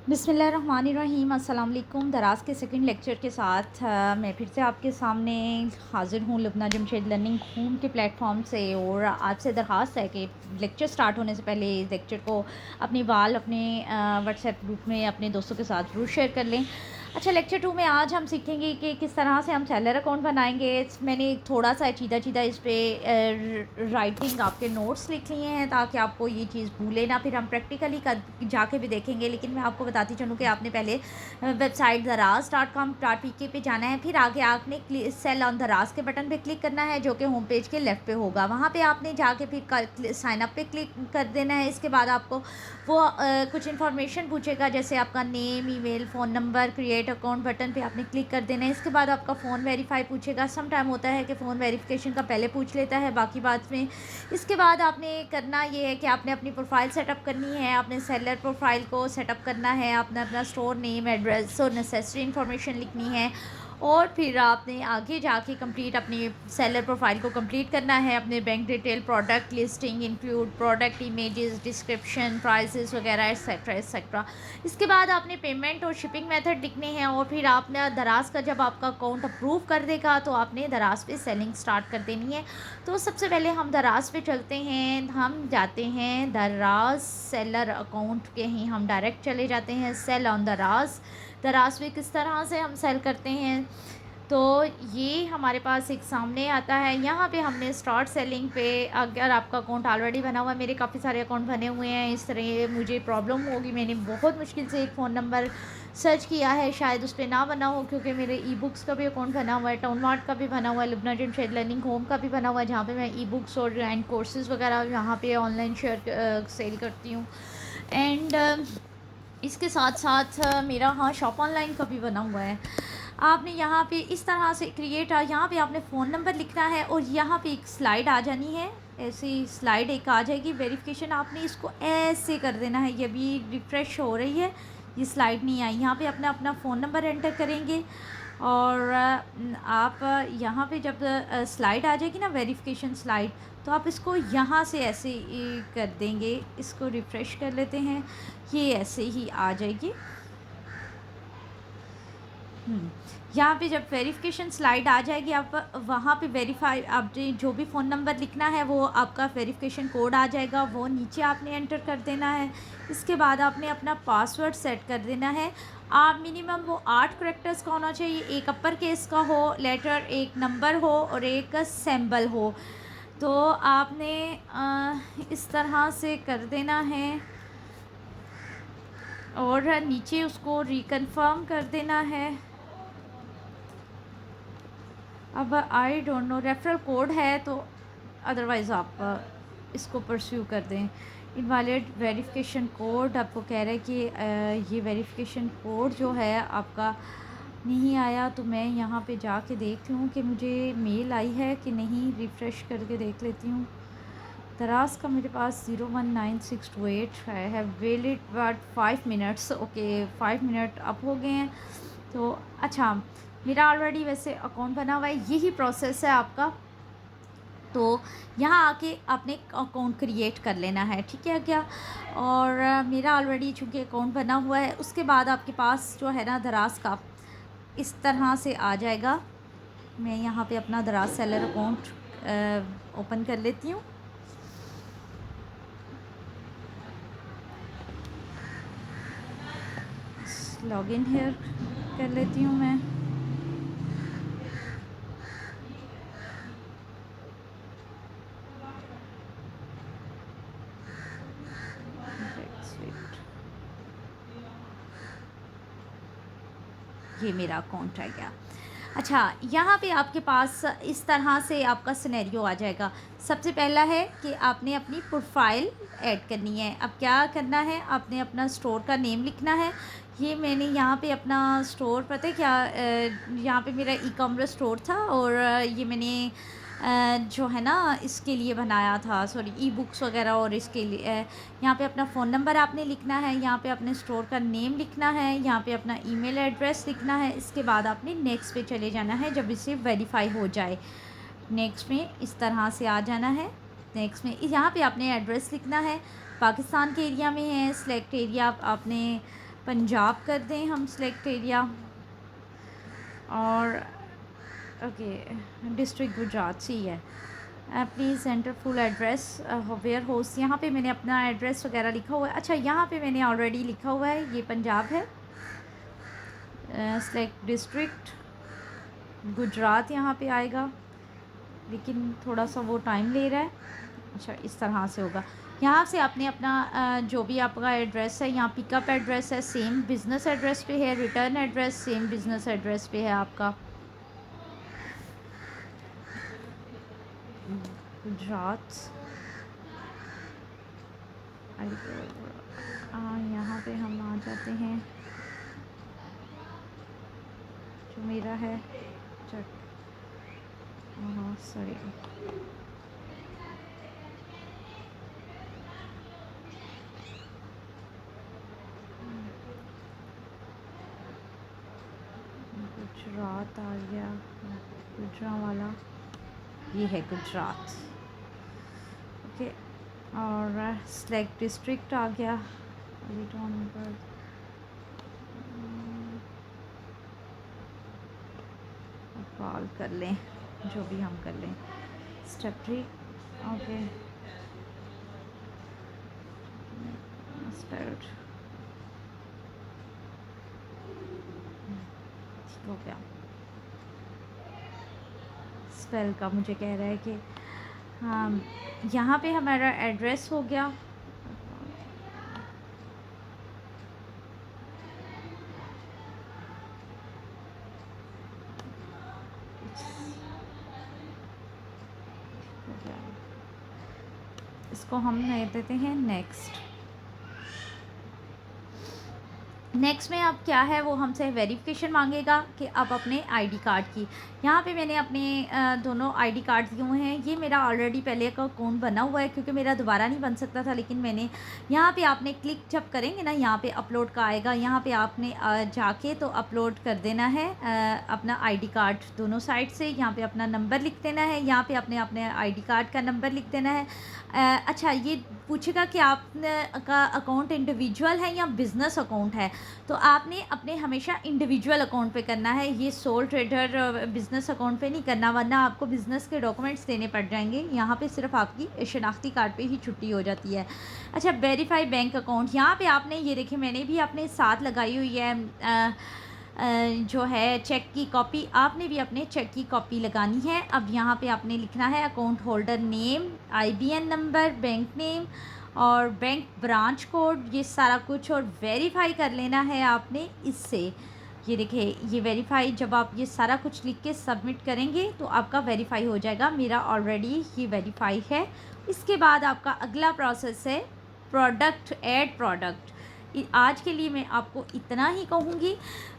बिस्मिल्लाहिर्रहमानिर्रहीम। अस्सलाम वालेकुम। दराज के सेकंड लेक्चर के साथ मैं फिर से आपके सामने हाज़िर हूँ लुबना जमशेद लर्निंग होम के प्लेटफॉर्म से। और आपसे दरख्वास्त है कि लेक्चर स्टार्ट होने से पहले इस लेक्चर को अपनी अपने व्हाट्सएप ग्रुप में अपने दोस्तों के साथ ज़रूर शेयर कर लें। अच्छा, लेक्चर 2 में आज हम सीखेंगे कि किस तरह से हम सेलर अकाउंट बनाएंगे। मैंने थोड़ा सा चीदा चीदा इस पर राइटिंग आपके नोट्स लिख लिए हैं ताकि आपको ये चीज़ भूले ना। फिर हम प्रैक्टिकली कर जाके भी देखेंगे, लेकिन मैं आपको बताती चलूँ कि आपने पहले वेबसाइट दराज.com.pk पे जाना है। फिर आगे आपने सेल ऑन दराज के बटन पे क्लिक करना है जो कि होम पेज के लेफ़्ट पे होगा। वहाँ पे आपने जाके फिर साइन अप पे क्लिक कर देना है। इसके बाद आपको वो कुछ इन्फॉर्मेशन पूछेगा, जैसे आपका name, email, phone number. Create account button पे आपने क्लिक कर देना है। इसके बाद आपका फ़ोन वेरीफाई पूछेगा। सम टाइम होता है कि फ़ोन वेरिफिकेशन का पहले पूछ लेता है, बाकी बात में। इसके बाद आपने करना ये है कि आपने अपनी प्रोफाइल सेटअप करनी है। आपने सेलर प्रोफाइल को सेटअप करना है। आपने अपना स्टोर नेम, एड्रेस और नेसेसरी इन्फॉर्मेशन लिखनी है। और फिर आपने आगे जाके कंप्लीट अपनी सेलर प्रोफाइल को कंप्लीट करना है। अपने bank detail, product listing, include product images, description, prices वगैरह एक्सेट्रा एक्सेट्रा। इसके बाद आपने पेमेंट और शिपिंग मेथड लिखने हैं। और फिर आपने दराज का जब आपका अकाउंट अप्रूव कर देगा तो आपने दराज पे सेलिंग स्टार्ट कर देनी है। तो सबसे पहले हम दराज पे चलते हैं। हम जाते हैं दराज सेलर अकाउंट के ही हम डायरेक्ट चले जाते हैं। सेल ऑन दराज। दराज पे किस तरह से हम सेल करते हैं, तो ये हमारे पास एक सामने आता है। यहाँ पे हमने स्टार्ट सेलिंग पे, अगर आपका अकाउंट ऑलरेडी बना हुआ है, मेरे काफ़ी सारे अकाउंट बने हुए हैं, इस तरह मुझे प्रॉब्लम होगी। मैंने बहुत मुश्किल से एक फ़ोन नंबर सर्च किया है, शायद उस पर ना बना हो, क्योंकि मेरे ई बुक्स का भी अकाउंट बना हुआ है, टाउन मार्ट का भी बना हुआ है, लुबना जमशेद लर्निंग होम का भी बना हुआ है, जहाँ पे मैं ई बुक्स और एंड कोर्सेज़ वगैरह यहाँ पे ऑनलाइन सेल करती हूँ। एंड इसके साथ साथ मेरा हाँ शॉप ऑनलाइन का भी बना हुआ है। आपने यहाँ पे इस तरह से यहाँ पे आपने फ़ोन नंबर लिखना है और यहाँ पे एक स्लाइड आ जानी है। ऐसी स्लाइड एक आ जाएगी वेरिफिकेशन, आपने इसको ऐसे कर देना है। ये भी रिफ़्रेश हो रही है, ये स्लाइड नहीं आई। यहाँ पे अपना अपना फ़ोन नंबर एंटर करेंगे और आप यहाँ पे जब स्लाइड आ जाएगी ना, वेरिफिकेशन स्लाइड, तो आप इसको यहाँ से ऐसे कर देंगे। इसको रिफ़्रेश कर लेते हैं, ये ऐसे ही आ जाएगी। यहाँ पे जब वेरिफिकेशन स्लाइड आ जाएगी, आप वहाँ पे वेरीफाई, आपने जो भी फ़ोन नंबर लिखना है वो आपका वेरिफिकेशन कोड आ जाएगा, वो नीचे आपने एंटर कर देना है। इसके बाद आपने अपना पासवर्ड सेट कर देना है। आप मिनिमम वो 8 करैक्टर्स का होना चाहिए, एक अपर केस का हो लेटर, एक नंबर हो और एक सिंबल हो। तो आपने इस तरह से कर देना है और नीचे उसको रिकन्फर्म कर देना है। अब I don't know, referral code है तो अदरवाइज़ आप इसको परस्यू कर दें। इनवैलिड वेरिफिकेशन कोड आपको कह रहा है कि ये वेरिफिकेशन कोड जो है आपका नहीं आया। तो मैं यहाँ पे जाके देख लूँ कि मुझे मेल आई है कि नहीं, रिफ़्रेश करके देख लेती हूँ। दराज का मेरे पास 019628 है valid but 5 minutes. Okay, 5 minute up हो गए हैं। तो अच्छा, मेरा ऑलरेडी वैसे अकाउंट बना हुआ है, यही प्रोसेस है आपका। तो यहाँ आके आपने अकाउंट क्रिएट कर लेना है, ठीक है क्या। और मेरा ऑलरेडी चूँकि अकाउंट बना हुआ है, उसके बाद आपके पास जो है ना दराज का इस तरह से आ जाएगा। मैं यहाँ पे अपना दराज सेलर अकाउंट ओपन कर लेती हूँ। लॉगिन हेयर कर लेती हूँ मैं। ये मेरा अकाउंट आ गया। अच्छा, यहाँ पे आपके पास इस तरह से आपका सिनेरियो आ जाएगा। सबसे पहला है कि आपने अपनी प्रोफाइल ऐड करनी है। अब क्या करना है, आपने अपना स्टोर का नेम लिखना है। ये मैंने यहाँ पे अपना स्टोर, पता है क्या, यहाँ पे मेरा ई कॉमर्स स्टोर था और ये मैंने जो है ना इसके लिए बनाया था, सॉरी, ई बुक्स वगैरह, और इसके लिए यहाँ पे अपना फ़ोन नंबर आपने लिखना है, यहाँ पे अपने स्टोर का नेम लिखना है, यहाँ पे अपना ईमेल एड्रेस लिखना है। इसके बाद आपने नेक्स्ट पे चले जाना है जब इसे वेरीफाई हो जाए। नेक्स्ट में इस तरह से आ जाना है। नेक्स्ट में यहाँ पे आपने एड्रेस लिखना है। पाकिस्तान के एरिया में है, सिलेक्ट एरिया आपने पंजाब कर दें हम सिलेक्ट एरिया, और ओके डिस्ट्रिक्ट गुजरात सी है। Please enter full address where host. यहाँ पे मैंने अपना एड्रेस वगैरह लिखा हुआ है। अच्छा, यहाँ पे मैंने ऑलरेडी लिखा हुआ है, ये पंजाब है। सेलेक्ट डिस्ट्रिक्ट गुजरात यहाँ पे आएगा, लेकिन थोड़ा सा वो टाइम ले रहा है। अच्छा, इस तरह से होगा। यहाँ से आपने अपना जो भी आपका एड्रेस है, यहाँ पिकअप एड्रेस है सेम बिज़नेस एड्रेस पे है, return address same business address पे है आपका। गुजरात यहाँ पे हम आ जाते हैं, जो मेरा है सॉरी गुजरात आ गया, गुजरात वाला ये है गुजरात। ओके, और सेलेक्ट डिस्ट्रिक्ट आ गया। कॉल कर लें, जो भी हम कर लें। स्टेप 3 ओके स्टार्ट हो गया। स्पेल का मुझे कह रहा है कि हाँ, यहाँ पे हमारा एड्रेस हो गया। इसको हम देते हैं नेक्स्ट। नेक्स्ट में अब क्या है, वो हमसे वेरिफिकेशन मांगेगा कि आप अपने आईडी कार्ड की। यहाँ पे मैंने अपने दोनों आईडी कार्ड दिए हुए हैं। ये मेरा ऑलरेडी पहले का अकाउंट बना हुआ है, क्योंकि मेरा दोबारा नहीं बन सकता था, लेकिन मैंने यहाँ पे आपने क्लिक जब करेंगे ना, यहाँ पे अपलोड का आएगा, यहाँ पे आपने जाके तो अपलोड कर देना है अपना आईडी कार्ड दोनों साइड से। यहाँ पे अपना नंबर लिख देना है, यहाँ पे अपने अपने आईडी कार्ड का नंबर लिख देना है। अच्छा, ये पूछेगा कि आप का अकाउंट इंडिविजुअल है या बिज़नेस अकाउंट है, तो आपने अपने हमेशा इंडिविजुअल अकाउंट पे करना है। ये सोल ट्रेडर बिज़नेस अकाउंट पे नहीं करना, वरना आपको बिज़नेस के डॉक्यूमेंट्स देने पड़ जाएंगे। यहाँ पे सिर्फ आपकी शनाख्ती कार्ड पे ही छुट्टी हो जाती है। अच्छा, वेरीफाई बैंक अकाउंट, यहाँ पे आपने ये देखिए मैंने भी अपने साथ लगाई हुई है जो है चेक की कॉपी। आपने भी अपने चेक की कॉपी लगानी है। अब यहाँ पे आपने लिखना है account holder name, IBN number, bank name और बैंक ब्रांच कोड, ये सारा कुछ, और वेरीफाई कर लेना है आपने इससे। ये देखिए, ये वेरीफाई जब आप ये सारा कुछ लिख के सबमिट करेंगे तो आपका वेरीफाई हो जाएगा। मेरा ऑलरेडी ये वेरीफाई है। इसके बाद आपका अगला प्रोसेस है प्रोडक्ट, ऐड प्रोडक्ट। आज के लिए मैं आपको इतना ही कहूँगी।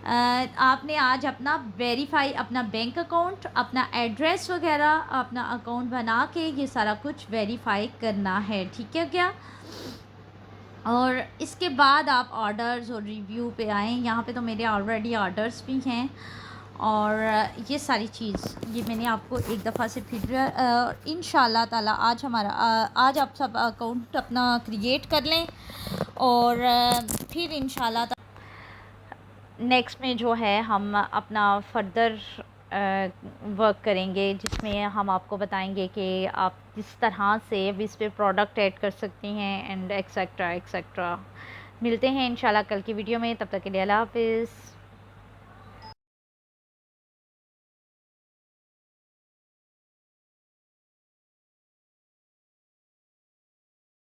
आपने आज अपना वेरीफाई, अपना बैंक अकाउंट, अपना एड्रेस वगैरह, अपना अकाउंट बना के ये सारा कुछ वेरीफाई करना है, ठीक है क्या? और इसके बाद आप ऑर्डर्स और रिव्यू पे आएँ। यहाँ पे तो मेरे ऑलरेडी ऑर्डर्स भी हैं, और ये सारी चीज़ ये मैंने आपको एक दफ़ा से फिर इंशाल्लाह ताला आज हमारा आज आप सब अकाउंट अपना क्रिएट कर लें, और फिर इंशाल्लाह नेक्स्ट में जो है हम अपना फर्दर वर्क करेंगे, जिसमें हम आपको बताएंगे कि आप किस तरह से अब इस पर प्रोडक्ट ऐड कर सकती हैं एंड एक्सेट्रा एक्सेट्रा। मिलते हैं इंशाल्लाह कल की वीडियो में, तब तक के लिए अल्लाह हाफ़िज़।